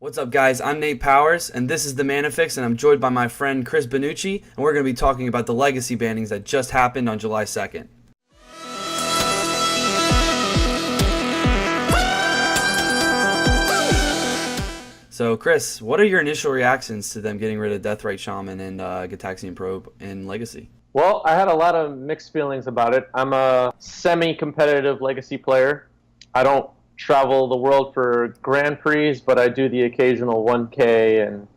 What's up, guys? I'm Nate Powers, and this is the Manifix, and I'm joined by my friend Chris Banuchi, and we're going to be talking about the legacy bannings that just happened on July 2nd. So, Chris, what are your initial reactions to them getting rid of Deathrite, Shaman, and Gitaxian Probe in Legacy? Well, I had a lot of mixed feelings about it. I'm a semi-competitive Legacy player. I don't travel the world for Grand Prix, but I do the occasional 1K and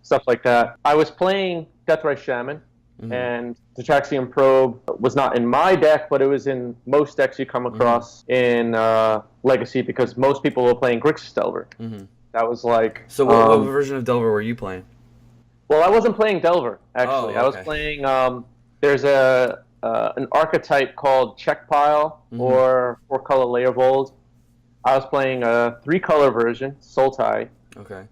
stuff like that. I was playing Deathrite Shaman, and Gitaxian Probe was not in my deck, but it was in most decks you come across in Legacy because most people were playing Grixis Delver. That was like... So what version of Delver were you playing? Well, I wasn't playing Delver, actually. I was playing... there's an archetype called Check Pile or 4-color Leovold. I was playing a 3-color version, Sultai. Okay.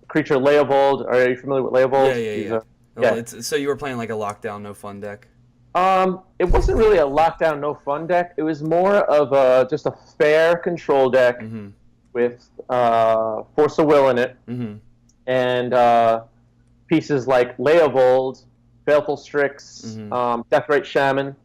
Creature Leovold. Are you familiar with Leovold? Yeah. So you were playing like a lockdown, no fun deck? It wasn't really a lockdown, no fun deck. It was more of just a fair control deck with Force of Will in it. And pieces like Leovold, Baleful Strix, Deathrite Shaman,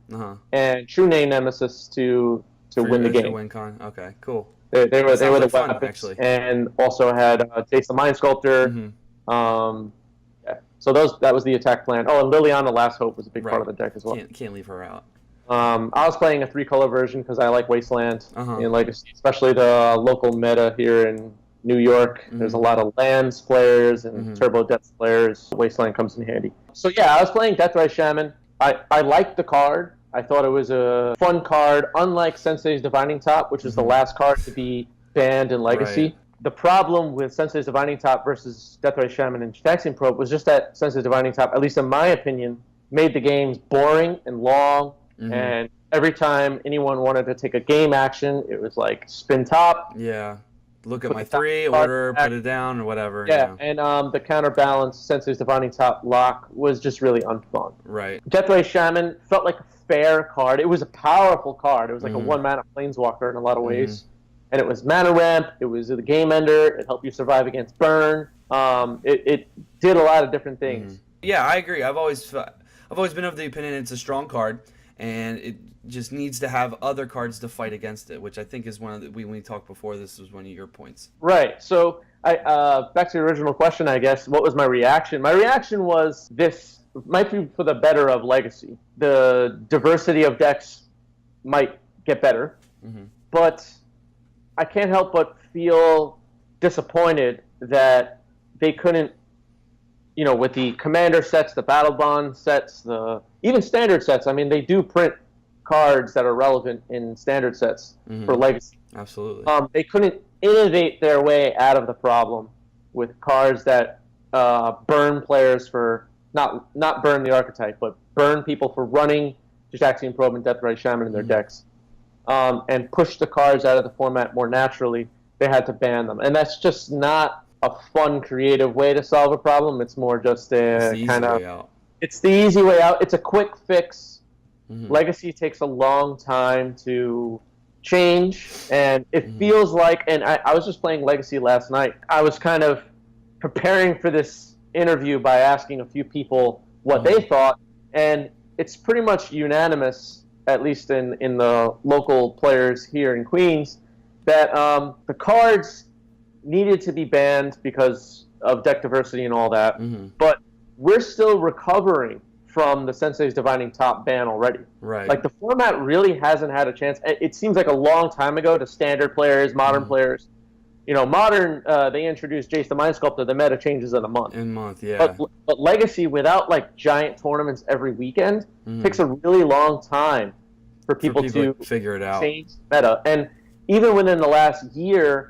and True Name Nemesis to win the game. Win con. Okay, cool. They were the fun, weapons, actually. And also had Jace the Mind Sculptor. So that was the attack plan. Oh, and Liliana Last Hope was a big part of the deck as well. Can't leave her out. I was playing a 3-color version because I like Wasteland in Legacy, especially the local meta here in New York. There's a lot of lands players and turbo depth players. Wasteland comes in handy. So yeah, I was playing Deathrite Shaman. I liked the card. I thought it was a fun card, unlike Sensei's Divining Top, which was the last card to be banned in Legacy. The problem with Sensei's Divining Top versus Deathrite Shaman and Gitaxian Probe was just that Sensei's Divining Top, at least in my opinion, made the games boring and long. And every time anyone wanted to take a game action, it was like spin top. Yeah. Look at my 3, order, put it down, or whatever. Yeah, and the counterbalance, Sensei's Divining Top lock, was just really unfun. Right. Deathrite Shaman felt like a fair card. It was a powerful card. It was like a 1-mana Planeswalker in a lot of ways. And it was mana ramp, it was the game ender, it helped you survive against burn. It did a lot of different things. Yeah, I agree. I've always been of the opinion it's a strong card, and it just needs to have other cards to fight against it, which I think is one of the, when we talked before, this was one of your points. Right. So back to the original question, I guess, what was my reaction? My reaction was this might be for the better of Legacy. The diversity of decks might get better, but I can't help but feel disappointed that they couldn't, with the commander sets, the battle bond sets, even standard sets. I mean, they do print cards that are relevant in standard sets for Legacy. Absolutely. They couldn't innovate their way out of the problem with cards that burn players for not burn the archetype, but burn people for running Gitaxian Probe and Deathrite Shaman in their decks, and push the cards out of the format more naturally. They had to ban them, and that's just not a fun, creative way to solve a problem. It's more just a kind of... It's the easy way out. It's a quick fix. Legacy takes a long time to change, and it feels like... And I was just playing Legacy last night. I was kind of preparing for this interview by asking a few people what they thought, and it's pretty much unanimous, at least in the local players here in Queens, that the cards needed to be banned because of deck diversity and all that, but we're still recovering from the Sensei's Divining Top ban already. Right. Like, the format really hasn't had a chance. It seems like a long time ago to standard players, modern players. Modern, they introduced Jace the Mind Sculptor, the meta changes in a month. But Legacy, without, like, giant tournaments every weekend, takes a really long time for people to figure it out. Change meta. And even within the last year,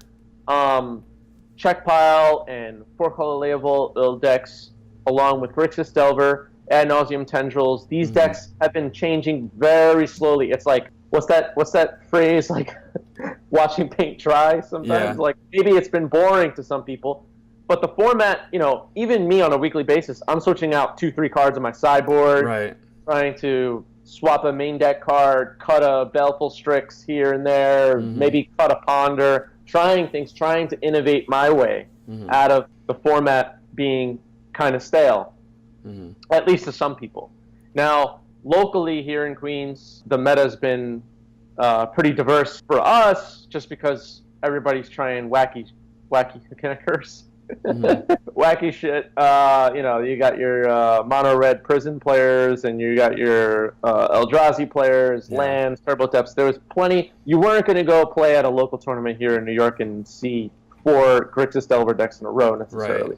Check Pile and 4-color Leovold decks, along with Grixis Delver, Ad Nauseam Tendrils, these decks have been changing very slowly. It's like, what's that phrase, like, watching paint dry sometimes? Like, maybe it's been boring to some people, but the format, even me on a weekly basis, I'm switching out 2-3 cards on my sideboard, trying to swap a main deck card, cut a Baleful Strix here and there, maybe cut a Ponder, trying things, trying to innovate my way out of the format being kind of stale, at least to some people. Now, locally here in Queens, the meta has been pretty diverse for us, just because everybody's trying wacky. Can I curse? Wacky shit. You got your mono red prison players, and you got your Eldrazi players, lands, turbo depths. There was plenty. You weren't going to go play at a local tournament here in New York and see 4 Grixis Delver decks in a row necessarily.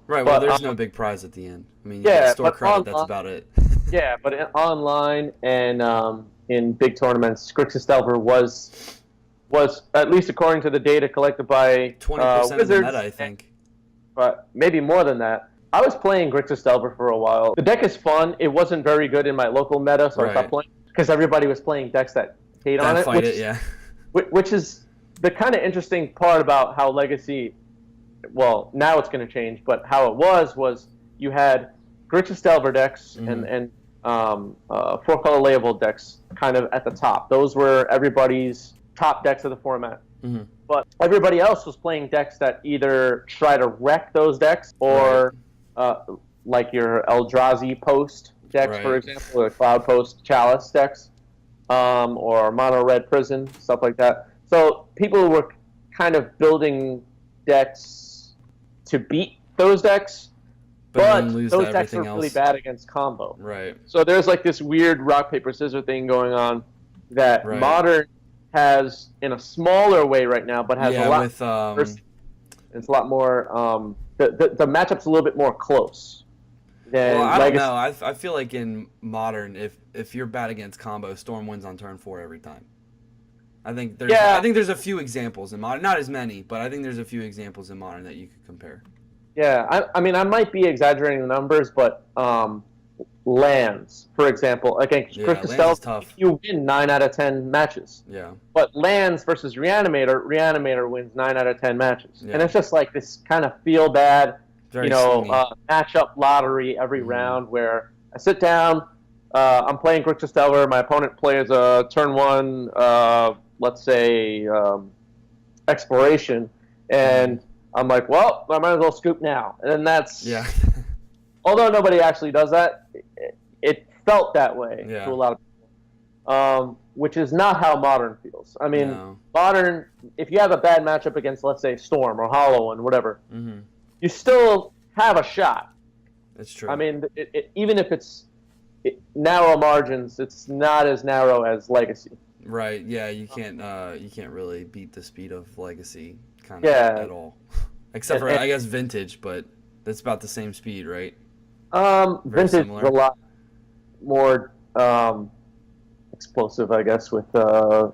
Right. Well, there's no big prize at the end. I mean, you yeah, get store credit. Online, that's about it. Yeah, but online and in big tournaments, Grixis Delver was at least according to the data collected by 20% of the meta, I think. But maybe more than that. I was playing Grixis Delver for a while. The deck is fun. It wasn't very good in my local meta, so I stopped playing because everybody was playing decks that hate on it. Which is the kind of interesting part about how Legacy, well, now it's going to change, but how it was you had Grixis Delver decks and 4-color layable decks kind of at the top. Those were everybody's top decks of the format. But everybody else was playing decks that either try to wreck those decks or like your Eldrazi Post decks, for example, or Cloud Post Chalice decks, or Mono Red Prison, stuff like that. So people were kind of building decks to beat those decks, but those decks are really bad against combo. Right. So there's like this weird rock, paper, scissors thing going on that Modern has in a smaller way right now, but has a lot it's a lot more the matchup's a little bit more close than I Legacy. don't know. I feel like in Modern, if you're bad against combo, Storm wins on turn 4 every time. I think there's a few examples in Modern, not as many, but I think there's a few examples in Modern that you could compare. Yeah, I mean I might be exaggerating the numbers, but lands, for example, against Grixis Delver, you win 9 out of 10 matches. Yeah. But lands versus Reanimator wins 9 out of 10 matches. Yeah. And it's just like this kind of feel bad, matchup lottery every round where I sit down, I'm playing Grixis Delver, my opponent plays a turn 1, let's say, Exploration, and I'm like, well, I might as well scoop now. And then that's... Yeah. Although nobody actually does that, it felt that way to a lot of people, which is not how Modern feels. I mean, Modern, if you have a bad matchup against, let's say, Storm or Hollow and whatever, you still have a shot. That's true. I mean, even if it's narrow margins, it's not as narrow as Legacy. Right. Yeah. You can't really beat the speed of Legacy kind of at all, except for I guess Vintage, but that's about the same speed, right? Vintage is a lot more explosive, I guess, with the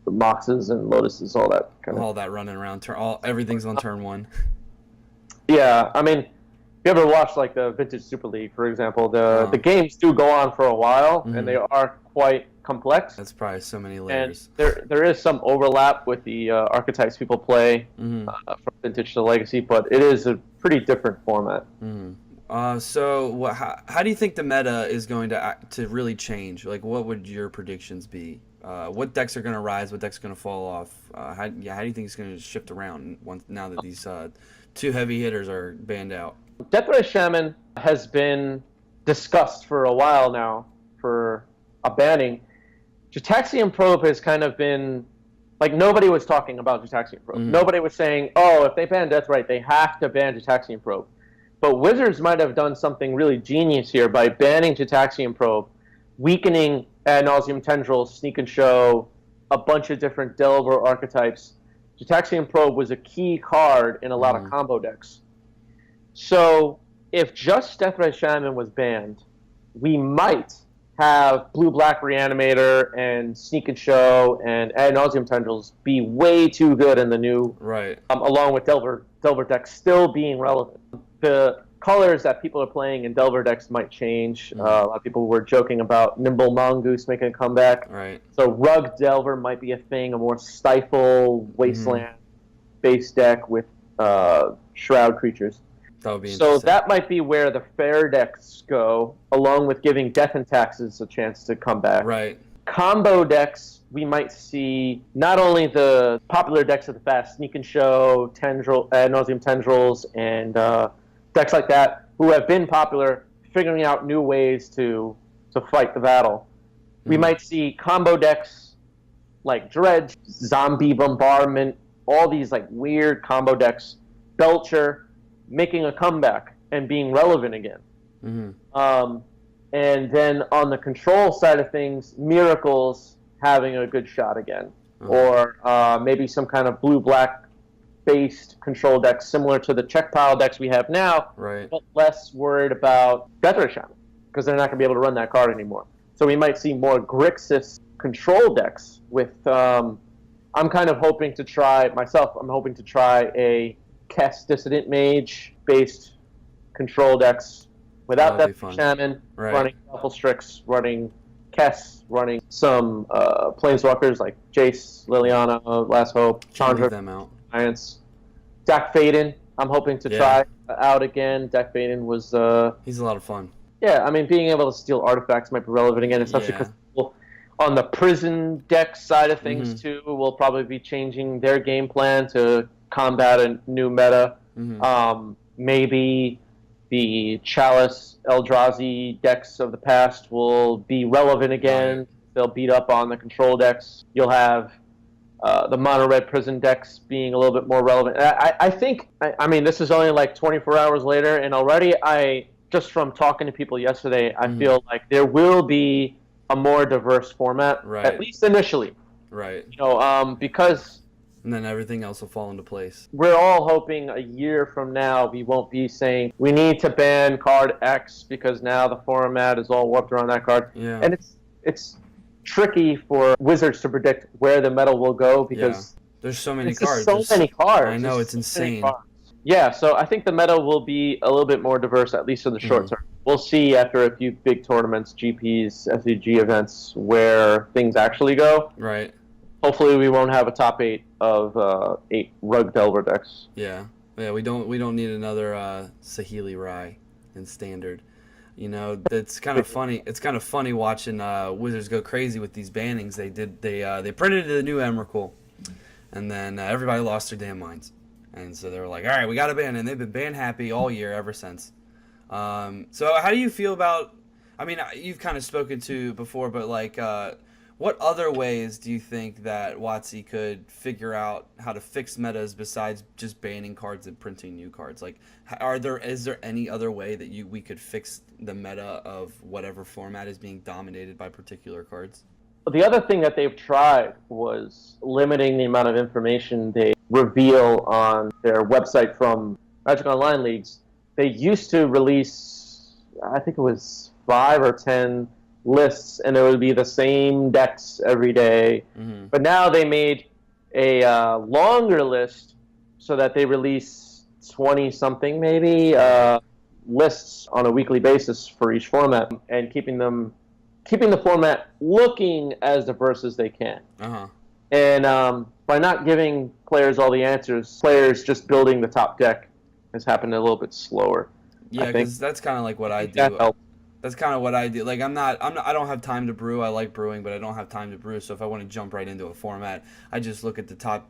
Moxes and Lotuses, all that kind of. All that running around, everything's on turn 1. Yeah, I mean, if you ever watch like the Vintage Super League, for example, the games do go on for a while, and they are quite complex. That's probably so many layers. And there is some overlap with the archetypes people play from Vintage to Legacy, but it is a pretty different format. So how do you think the meta is going to really change? Like, what would your predictions be? What decks are going to rise? What decks are going to fall off? How do you think it's going to shift around now that these 2 heavy hitters are banned out? Deathrite Shaman has been discussed for a while now for a banning. Gitaxian Probe has kind of been like nobody was talking about Gitaxian Probe. Nobody was saying, oh, if they ban Deathrite, they have to ban Gitaxian Probe. But Wizards might have done something really genius here by banning Gitaxian Probe, weakening Ad Nauseam Tendrils, Sneak and Show, a bunch of different Delver archetypes. Gitaxian Probe was a key card in a lot of combo decks. So if just Deathrite Shaman was banned, we might have Blue-Black Reanimator and Sneak and Show and Ad Nauseam Tendrils be way too good in the new, along with Delver decks still being relevant. The colors that people are playing in Delver decks might change. A lot of people were joking about Nimble Mongoose making a comeback. Right. So Rug Delver might be a thing, a more Stifle Wasteland-based deck with Shroud creatures. That would be so that might be where the fair decks go, along with giving Death and Taxes a chance to come back. Right. Combo decks, we might see not only the popular decks of the past, Sneak and Show, Tendril, Ad Nauseam Tendrils, and decks like that, who have been popular, figuring out new ways to fight the battle. We might see combo decks like Dredge, Zombie Bombardment, all these like weird combo decks, Belcher, making a comeback and being relevant again. And then on the control side of things, Miracles having a good shot again. Or maybe some kind of blue-black based control deck similar to the check pile decks we have now, but less worried about Deathrite Shaman, because they're not going to be able to run that card anymore. So we might see more Grixis control decks with, I'm kind of hoping to try, myself, I'm hoping to try a Kess Dissident Mage based control decks without that Shaman, running Shuffle Strix, running Kess, running some Planeswalkers like Jace, Liliana, Last Hope, Chandra, Giants. Dak Faden, I'm hoping to try out again. Dak Faden was... he's a lot of fun. Yeah, I mean, being able to steal artifacts might be relevant again, especially because on the prison deck side of things, too, will probably be changing their game plan to combat a new meta. Maybe the Chalice, Eldrazi decks of the past will be relevant again. They'll beat up on the control decks. You'll have the mono-red prison decks being a little bit more relevant. I think, I mean, this is only like 24 hours later, and already just from talking to people yesterday, I feel like there will be a more diverse format, at least initially. You know, because... And then everything else will fall into place. We're all hoping a year from now we won't be saying we need to ban card X because now the format is all warped around that card. And it's tricky for Wizards to predict where the meta will go because there's so many cards. So many cards. I know, it's insane. Yeah, so I think the meta will be a little bit more diverse, at least in the short term. We'll see after a few big tournaments, GPs, SEG events, where things actually go. Hopefully we won't have a top 8 of 8 Rug Delver decks. Yeah, we don't need another Saheeli Rai in Standard. You know, it's kind of funny. It's kind of funny watching Wizards go crazy with these bannings. They printed the new Emrakul, and then everybody lost their damn minds. And so they were like, all right, we got to ban, and they've been ban happy all year ever since. So how do you feel about, I mean, you've kind of spoken to before, but like, what other ways do you think that WOTC could figure out how to fix metas besides just banning cards and printing new cards? Like, is there any other way that we could fix the meta of whatever format is being dominated by particular cards? The other thing that they've tried was limiting the amount of information they reveal on their website from Magic Online leagues. They used to release, I think it was 5 or 10 lists, and it would be the same decks every day. But now they made a longer list so that they release 20-something maybe lists on a weekly basis for each format, and keeping the format looking as diverse as they can. And by not giving players all the answers, players just building the top deck has happened a little bit slower. Yeah, because that's kind of like what I do. That's kind of what I do. Like I don't have time to brew. I like brewing, but I don't have time to brew. So if I want to jump right into a format, I just look at the top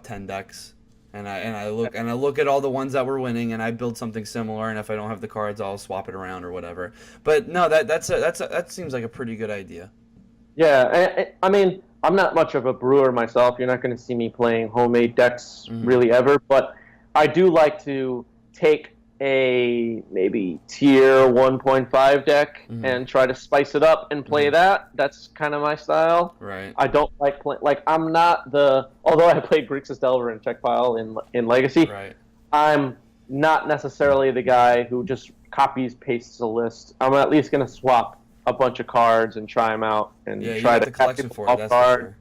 10 decks, and I look at all the ones that were winning, and I build something similar. And if I don't have the cards, I'll swap it around or whatever. But no, that seems like a pretty good idea. Yeah, I mean, I'm not much of a brewer myself. You're not going to see me playing homemade decks really ever, but I do like to take a maybe tier 1.5 deck and try to spice it up and play that. That's kind of my style. I don't like I'm not although I played Grixis Delver and Check Pile in Legacy, I'm not necessarily the guy who just copies, pastes a list. I'm at least going to swap a bunch of cards and try them out and try to collection for it. That's for sure.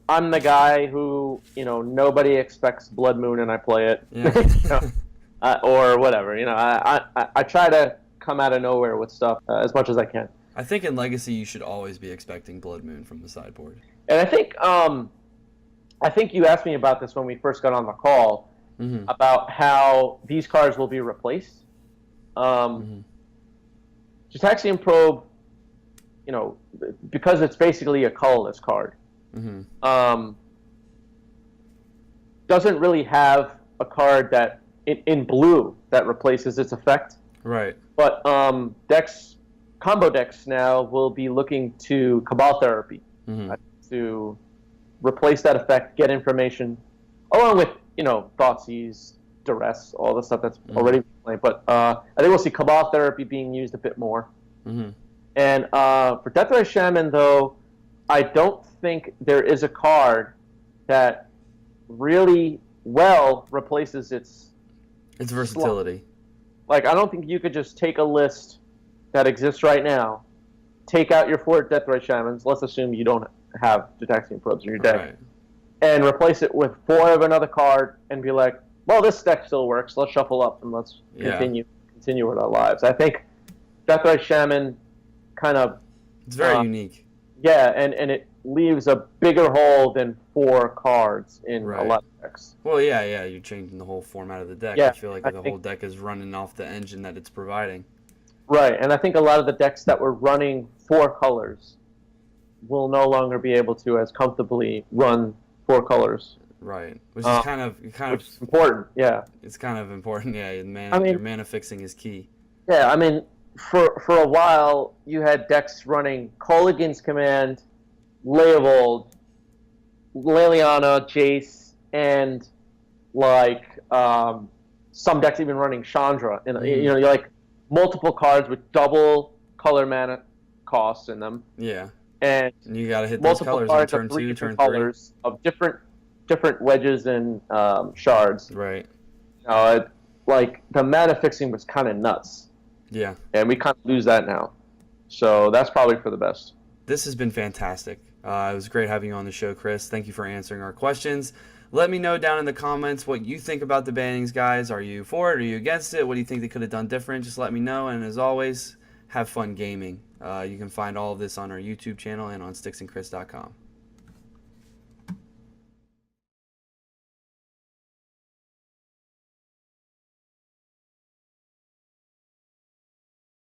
I'm the guy who, nobody expects Blood Moon and I play it. Or whatever, I try to come out of nowhere with stuff as much as I can. I think in Legacy you should always be expecting Blood Moon from the sideboard. And I think you asked me about this when we first got on the call about how these cards will be replaced. Gitaxian Probe because it's basically a colorless card, doesn't really have a card that in blue that replaces its effect. Right. But combo decks now will be looking to Cabal Therapy to replace that effect, get information, along with Thoughtseize, Duress, all the stuff that's already played. But I think we'll see Cabal Therapy being used a bit more. And for Deathrite Shaman, though, I don't think there is a card that really well replaces its versatility. Like, I don't think you could just take a list that exists right now, take out your 4 Deathrite Shamans, let's assume you don't have Gitaxian Probes in your deck, and replace it with 4 of another card and be like, well, this deck still works, let's shuffle up and let's continue with our lives. I think Deathrite Shaman kind of... It's very unique. Yeah, and it leaves a bigger hole than 4 cards in a lot of decks. Well, yeah, you're changing the whole format of the deck. I feel like the whole deck is running off the engine that it's providing. Right, and I think a lot of the decks that were running 4 colors will no longer be able to as comfortably run 4 colors. Right, which is kind of important. Yeah, it's kind of important. Yeah, your mana fixing is key. Yeah, I mean, for a while you had decks running Kolaghan's Command, Leovold, Liliana, Jace, and some decks even running Chandra. And you're like multiple cards with double color mana costs in them. Yeah, and you got to hit those colors on turn 2, turn 3. Colors of different wedges and shards. Right. Like the mana fixing was kind of nuts. Yeah. And we kind of lose that now. So that's probably for the best. This has been fantastic. It was great having you on the show, Chris. Thank you for answering our questions. Let me know down in the comments what you think about the Bannings, guys. Are you for it? Are you against it? What do you think they could have done different? Just let me know. And as always, have fun gaming. You can find all of this on our YouTube channel and on sticksandchris.com.